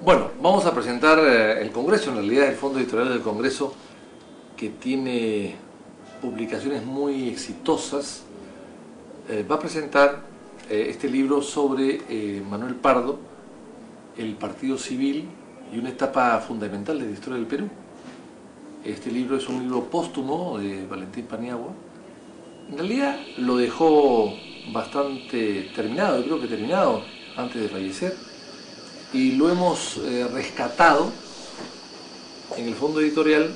Bueno, vamos a presentar el Congreso, en realidad el Fondo Editorial del Congreso, que tiene publicaciones muy exitosas. Va a presentar este libro sobre Manuel Pardo, el Partido Civil y una etapa fundamental de la historia del Perú. Este libro es un libro póstumo de Valentín Paniagua. En realidad lo dejó bastante terminado, yo creo que terminado antes de fallecer, y lo hemos rescatado en el fondo editorial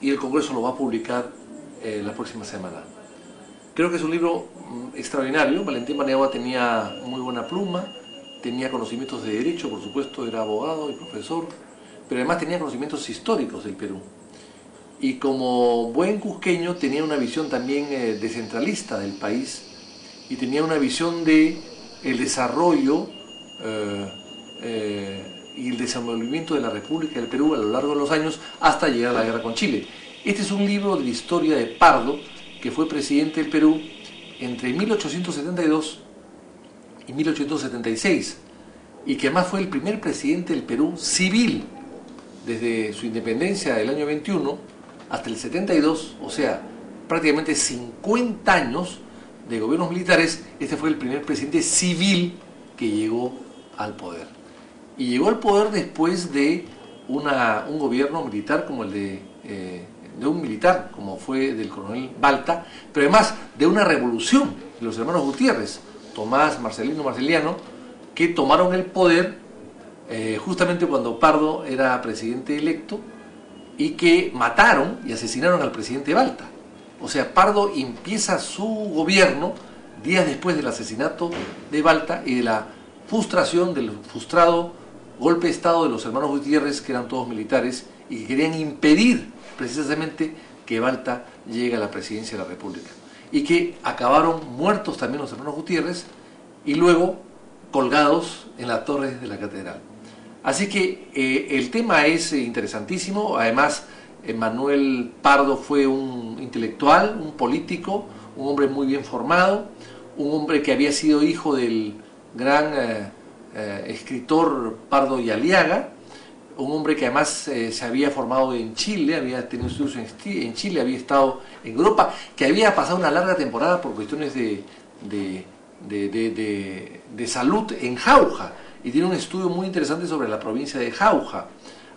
y el Congreso lo va a publicar la próxima semana. Creo que es un libro extraordinario. Valentín Paniagua tenía muy buena pluma, tenía conocimientos de derecho, por supuesto, era abogado y profesor, pero además tenía conocimientos históricos del Perú. Y como buen cusqueño tenía una visión también descentralista del país y tenía una visión de el desarrollo y el desenvolvimiento de la República del Perú a lo largo de los años hasta llegar a la guerra con Chile. Este es un libro de la historia de Pardo, que fue presidente del Perú entre 1872 y 1876 y que además fue el primer presidente del Perú civil desde su independencia del año 21 hasta el 72, o sea, prácticamente 50 años de gobiernos militares. Este fue el primer presidente civil que llegó al poder. Y llegó al poder después de un gobierno militar como el de un militar, como fue del coronel Balta, pero además de una revolución de los hermanos Gutiérrez, Tomás, Marcelino, Marceliano, que tomaron el poder justamente cuando Pardo era presidente electo y que mataron y asesinaron al presidente Balta. O sea, Pardo empieza su gobierno días después del asesinato de Balta y de la frustración del frustrado golpe de Estado de los hermanos Gutiérrez, que eran todos militares y que querían impedir precisamente que Balta llegue a la presidencia de la República, y que acabaron muertos también los hermanos Gutiérrez y luego colgados en las torres de la catedral. Así que el tema es interesantísimo. Además, Manuel Pardo fue un intelectual, un político, un hombre muy bien formado, un hombre que había sido hijo del gran escritor Pardo y Aliaga, un hombre que además se había formado en Chile, había tenido estudios en Chile, había estado en Europa, que había pasado una larga temporada por cuestiones de salud en Jauja, y tiene un estudio muy interesante sobre la provincia de Jauja.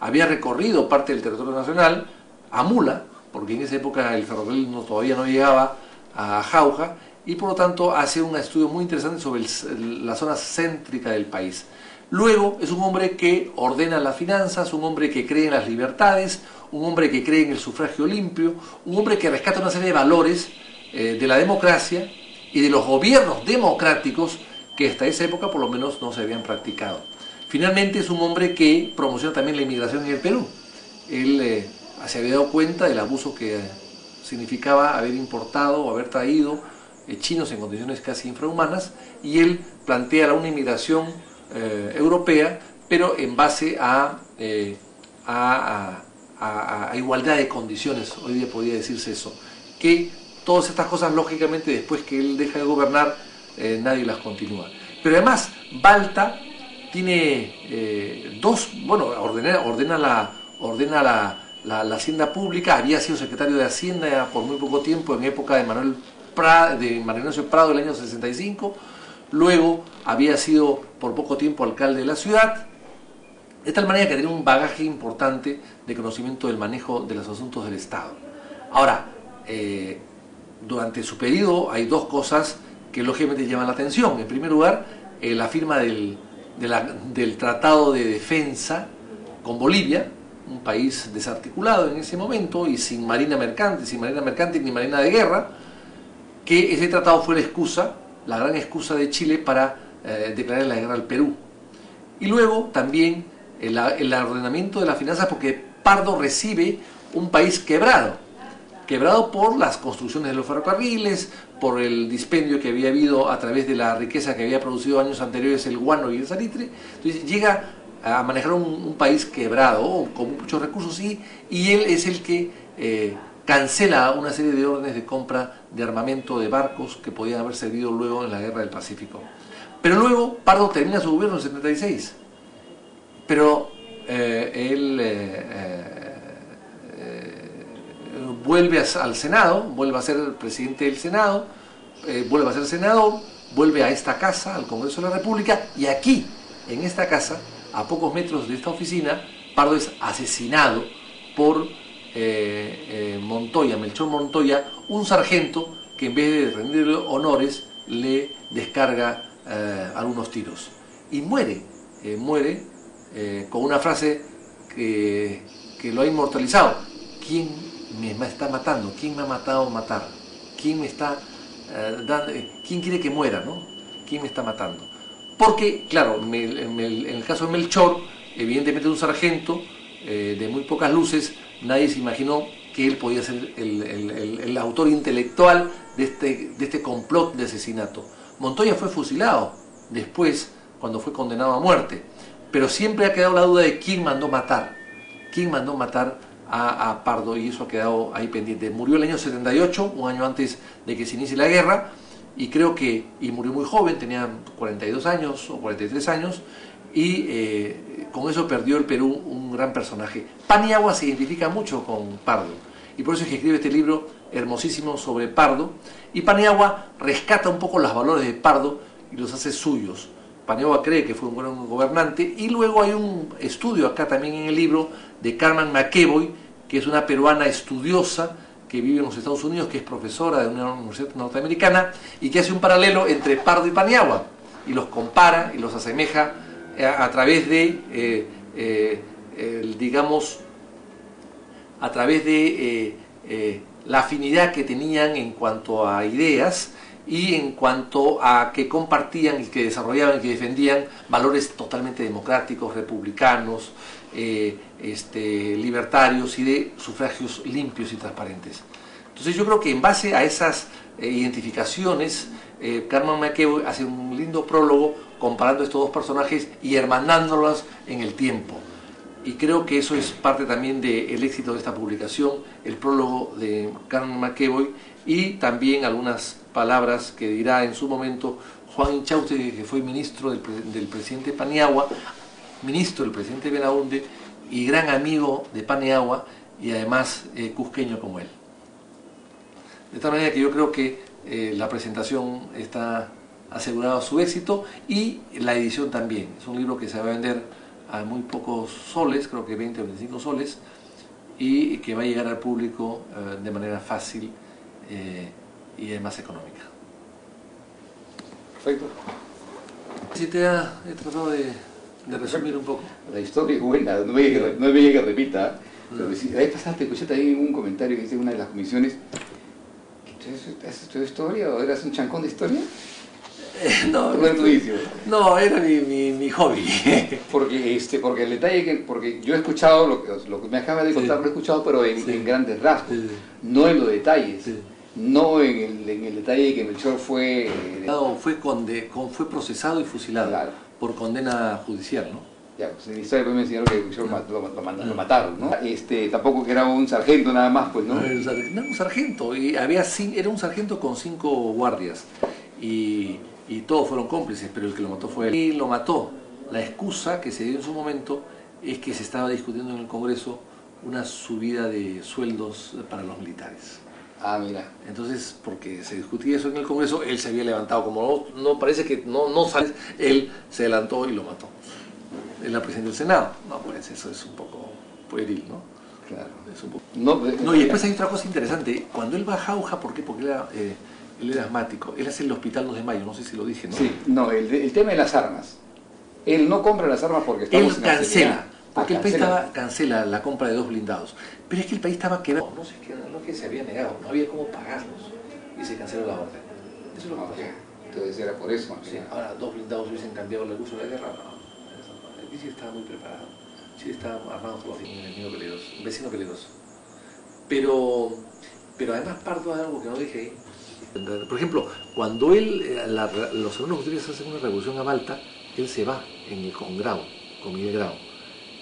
Había recorrido parte del territorio nacional a mula, porque en esa época el ferrocarril todavía no llegaba a Jauja, y por lo tanto hace un estudio muy interesante sobre la zona céntrica del país. Luego es un hombre que ordena las finanzas, un hombre que cree en las libertades, un hombre que cree en el sufragio limpio, un hombre que rescata una serie de valores de la democracia y de los gobiernos democráticos que hasta esa época por lo menos no se habían practicado. Finalmente es un hombre que promociona también la inmigración en el Perú. Él se había dado cuenta del abuso que significaba haber importado o haber traído chinos en condiciones casi infrahumanas, y él plantea una inmigración europea, pero en base a igualdad de condiciones. Hoy día podría decirse eso, que todas estas cosas lógicamente después que él deja de gobernar nadie las continúa. Pero además Balta tiene ordena la hacienda pública. Había sido secretario de Hacienda por muy poco tiempo, en época de Manuel Ignacio Prado del año 65, luego había sido por poco tiempo alcalde de la ciudad, de tal manera que tenía un bagaje importante de conocimiento del manejo de los asuntos del Estado. Ahora, durante su periodo hay dos cosas que lógicamente llaman la atención. En primer lugar, la firma del Tratado de Defensa con Bolivia, un país desarticulado en ese momento y sin marina mercante ni marina de guerra, que ese tratado fue la gran excusa de Chile para declarar la guerra al Perú. Y luego también el ordenamiento de las finanzas, porque Pardo recibe un país quebrado por las construcciones de los ferrocarriles, por el dispendio que había habido a través de la riqueza que había producido años anteriores el guano y el salitre. Entonces llega a manejar un país quebrado, con muchos recursos, y él es el que cancela una serie de órdenes de compra de armamento de barcos que podían haber servido luego en la Guerra del Pacífico. Pero luego Pardo termina su gobierno en 76. Pero vuelve al Senado, vuelve a ser presidente del Senado, vuelve a ser senador, vuelve a esta casa, al Congreso de la República, y aquí, en esta casa, a pocos metros de esta oficina, Pardo es asesinado por Montoya, Melchor Montoya, un sargento que en vez de rendirle honores le descarga algunos tiros y muere con una frase que lo ha inmortalizado: ¿quién me está matando? ¿Quién me ha matado a matar? ¿Quién me está quién quiere que muera, ¿no? ¿Quién me está matando? Porque, claro, en el caso de Melchor, evidentemente un sargento de muy pocas luces, nadie se imaginó que él podía ser el autor intelectual de este complot de asesinato. Montoya fue fusilado después, cuando fue condenado a muerte, pero siempre ha quedado la duda de quién mandó matar a Pardo, y eso ha quedado ahí pendiente. Murió el año 78, un año antes de que se inicie la guerra, y creo que, y murió muy joven, tenía 42 años o 43 años, y con eso perdió el Perú un gran personaje. Paniagua se identifica mucho con Pardo, y por eso es que escribe este libro hermosísimo sobre Pardo, y Paniagua rescata un poco los valores de Pardo y los hace suyos. Paniagua cree que fue un buen gobernante, y luego hay un estudio acá también en el libro de Carmen McEvoy, que es una peruana estudiosa que vive en los Estados Unidos, que es profesora de una universidad norteamericana, y que hace un paralelo entre Pardo y Paniagua, y los compara y los asemeja a través de, digamos, a través de la afinidad que tenían en cuanto a ideas y en cuanto a que compartían y que desarrollaban y que defendían valores totalmente democráticos, republicanos, libertarios y de sufragios limpios y transparentes. Entonces yo creo que en base a esas identificaciones, Carmen McEvoy hace un lindo prólogo comparando estos dos personajes y hermanándolos en el tiempo. Y creo que eso es parte también del éxito de esta publicación, el prólogo de Carmen McEvoy, y también algunas palabras que dirá en su momento Juan Inchauste, que fue ministro del presidente Paniagua, ministro del presidente Belaúnde y gran amigo de Paniagua, y además cusqueño como él. De tal manera que yo creo que la presentación está asegurado su éxito, y la edición también. Es un libro que se va a vender a muy pocos soles, creo que 20 o 25 soles, y que va a llegar al público de manera fácil y además económica. Perfecto. Si te he tratado de resumir un poco. La historia es buena, no me diga que repita. Pero la vez pasada te escuché también un comentario que hice en una de las comisiones. ¿Has estudiado historia o eras un chancón de historia? No, no, era mi hobby. Porque el detalle porque yo he escuchado lo que me acaba de contar, lo he escuchado, pero en grandes rasgos, no en los detalles, no en el detalle de que Melchor fue procesado y fusilado, claro, por condena judicial, ¿no? Ya, pues en la historia me enseñaron que Melchor lo mataron, ¿no? Tampoco que era un sargento nada más, pues, ¿no? No, un sargento, y era un sargento con 5 guardias, y todos fueron cómplices, pero el que lo mató fue él. Y lo mató. La excusa que se dio en su momento es que se estaba discutiendo en el Congreso una subida de sueldos para los militares. Ah, mira. Entonces, porque se discutía eso en el Congreso, él se había levantado, como no parece que no sale, él se adelantó y lo mató. Él era presidente del Senado. No, pues eso es un poco pueril, ¿no? Claro. Es un poco... No, y después hay otra cosa interesante. Cuando él va a Jauja, ¿por qué? Porque él era asmático. Él hace el Hospital 2 de Mayo, no sé si lo dije, ¿no? Sí, no, el tema de las armas. Él no compra las armas porque estamos él cancela, porque el país cancela la compra de 2 blindados. Pero es que el país estaba quebrado. No es que se había negado, no había cómo pagarlos. Y se canceló la orden. Eso es lo que pasó. Entonces era por eso. Sí, ahora 2 blindados hubiesen cambiado el curso de la guerra. No. El Chile estaba muy preparado. Chile estaba armado por un enemigo peligroso, un vecino peligroso. Pero además Pardo es algo que no dije ahí. Por ejemplo, cuando los segundos auxiliares hacen una revolución a Malta, él se va con Grau, con Miguel Grau.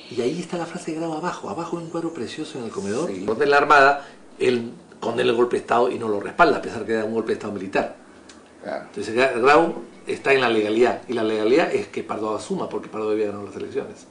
Y ahí está la frase de Grau abajo hay un cuadro precioso en el comedor. Sí. Donde en la Armada, él condena el golpe de Estado y no lo respalda, a pesar que era un golpe de Estado militar. Claro. Entonces Grau está en la legalidad, y la legalidad es que Pardo asuma, porque Pardo debía ganar las elecciones.